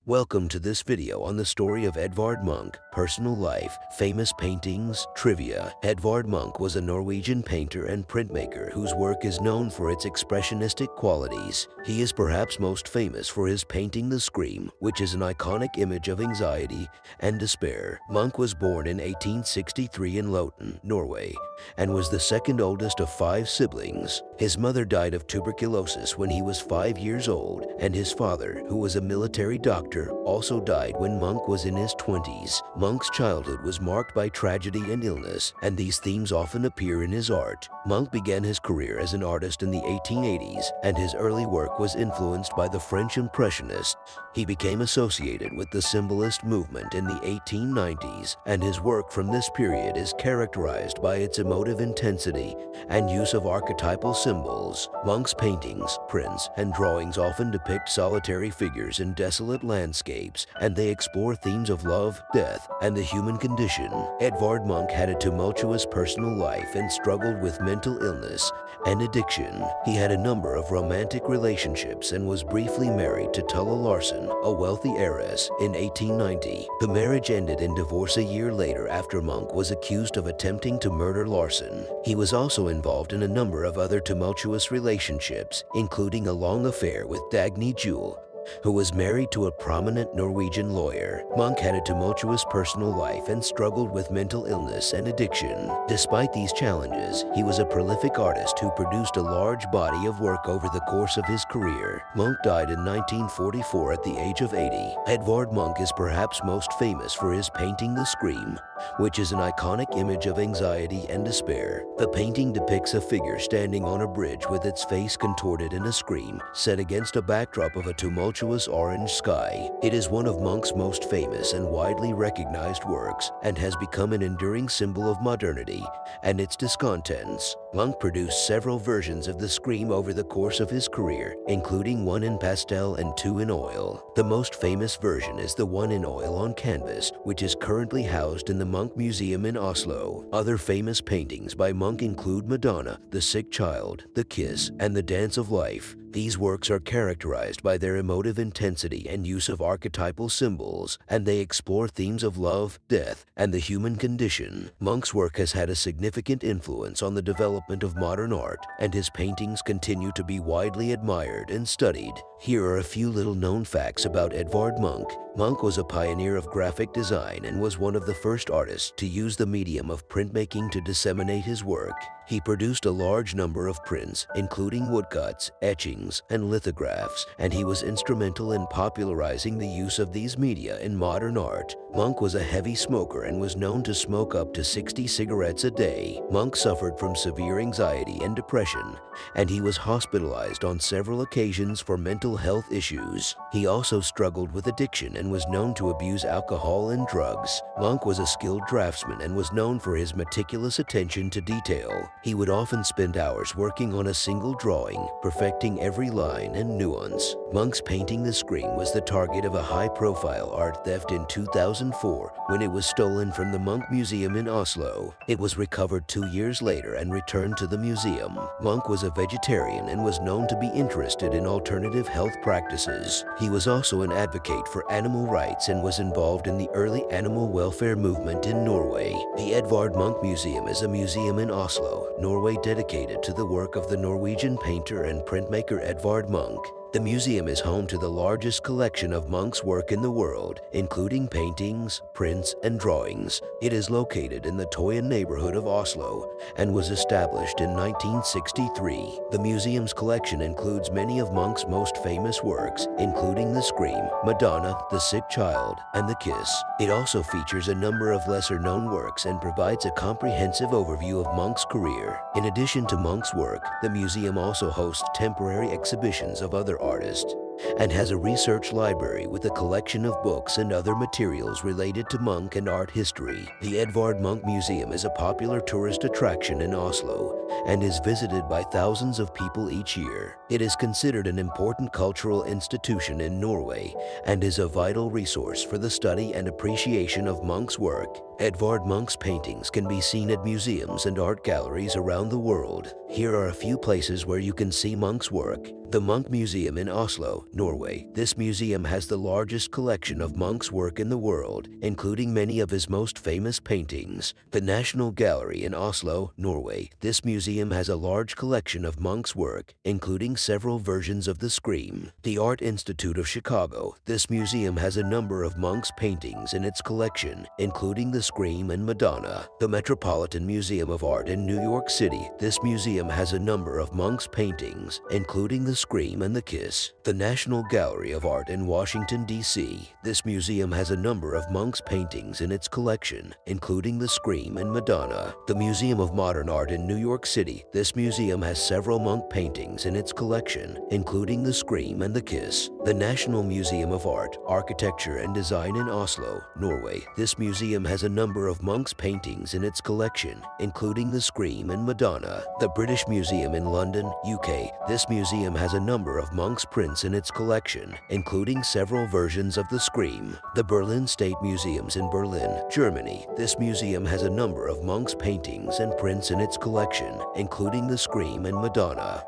Welcome to this video on the story of Edvard Munch, personal life, famous paintings, trivia. Edvard Munch was a Norwegian painter and printmaker whose work is known for its expressionistic qualities. He is perhaps most famous for his painting The Scream, which is an iconic image of anxiety and despair. Munch was born in 1863 in Loten, Norway, and was the second oldest of 5 siblings. His mother died of tuberculosis when he was 5 years old, and his father, who was a military doctor, also died when Munch was in his 20s. Munch's childhood was marked by tragedy and illness, and these themes often appear in his art. Munch began his career as an artist in the 1880s, and his early work was influenced by the French Impressionists. He became associated with the Symbolist movement in the 1890s, and his work from this period is characterized by its emotive intensity and use of archetypal symbols. Munch's paintings, prints, and drawings often depict solitary figures in desolate landscapes, and they explore themes of love, death, and the human condition. Edvard Munch had a tumultuous personal life and struggled with mental illness and addiction. He had a number of romantic relationships and was briefly married to Tulla Larsen, a wealthy heiress, in 1890. The marriage ended in divorce a year later after Munch was accused of attempting to murder Larsen. He was also involved in a number of other tumultuous relationships, including a long affair with Dagny Jewel, who was married to a prominent Norwegian lawyer. Munch had a tumultuous personal life and struggled with mental illness and addiction. Despite these challenges, he was a prolific artist who produced a large body of work over the course of his career. Munch died in 1944 at the age of 80. Edvard Munch is perhaps most famous for his painting The Scream, which is an iconic image of anxiety and despair. The painting depicts a figure standing on a bridge with its face contorted in a scream, set against a backdrop of a tumultuous orange sky. It is one of Munch's most famous and widely recognized works, and has become an enduring symbol of modernity and its discontents. Munch produced several versions of The Scream over the course of his career, including one in pastel and 2 in oil. The most famous version is the one in oil on canvas, which is currently housed in the Munch Museum in Oslo. Other famous paintings by Munch include Madonna, The Sick Child, The Kiss, and The Dance of Life. These works are characterized by their emotive intensity and use of archetypal symbols, and they explore themes of love, death, and the human condition. Munch's work has had a significant influence on the development of modern art, and his paintings continue to be widely admired and studied. Here are a few little-known facts about Edvard Munch. Munch was a pioneer of graphic design and was one of the first artists to use the medium of printmaking to disseminate his work. He produced a large number of prints, including woodcuts, etchings, and lithographs, and he was instrumental in popularizing the use of these media in modern art. Munch was a heavy smoker and was known to smoke up to 60 cigarettes a day. Munch suffered from severe anxiety and depression, and he was hospitalized on several occasions for mental health issues. He also struggled with addiction and was known to abuse alcohol and drugs. Munch was a skilled draftsman and was known for his meticulous attention to detail. He would often spend hours working on a single drawing, perfecting every line and nuance. Munch's painting The Scream was the target of a high-profile art theft in 2004 when it was stolen from the Munch Museum in Oslo. It was recovered 2 years later and returned to the museum. Munch was a vegetarian and was known to be interested in alternative health practices. He was also an advocate for animal rights and was involved in the early animal welfare movement in Norway. The Edvard Munch Museum is a museum in Oslo, Norway, dedicated to the work of the Norwegian painter and printmaker Edvard Munch. The museum is home to the largest collection of Munch's work in the world, including paintings, prints, and drawings. It is located in the Tøyen neighborhood of Oslo and was established in 1963. The museum's collection includes many of Munch's most famous works, including The Scream, Madonna, The Sick Child, and The Kiss. It also features a number of lesser-known works and provides a comprehensive overview of Munch's career. In addition to Munch's work, the museum also hosts temporary exhibitions of other artists and has a research library with a collection of books and other materials related to Munch and art history. The Edvard Munch Museum is a popular tourist attraction in Oslo and is visited by thousands of people each year. It is considered an important cultural institution in Norway and is a vital resource for the study and appreciation of Munch's work. Edvard Munch's paintings can be seen at museums and art galleries around the world. Here are a few places where you can see Munch's work. The Munch Museum in Oslo, Norway. This museum has the largest collection of Munch's work in the world, including many of his most famous paintings. The National Gallery in Oslo, Norway. This museum has a large collection of Munch's work, including several versions of the Scream. The Art Institute of Chicago. This museum has a number of Munch's paintings in its collection, including the Scream and Madonna. The Metropolitan Museum of Art in New York City. This museum has a number of Munch's paintings, including the Scream and the Kiss. The National Gallery of Art in Washington, D.C. This museum has a number of Munch's paintings in its collection, including the Scream and Madonna. The Museum of Modern Art in New York City. This museum has several Munch paintings in its collection, including the Scream and the Kiss. The National Museum of Art, Architecture and Design in Oslo, Norway. This museum has a number of Munch's paintings in its collection, including the Scream and Madonna. The British Museum in London, UK. This museum has a number of Munch's prints in its collection, including several versions of the Scream. The Berlin State Museums in Berlin, Germany. This museum has a number of Munch's paintings and prints in its collection, including the Scream and Madonna.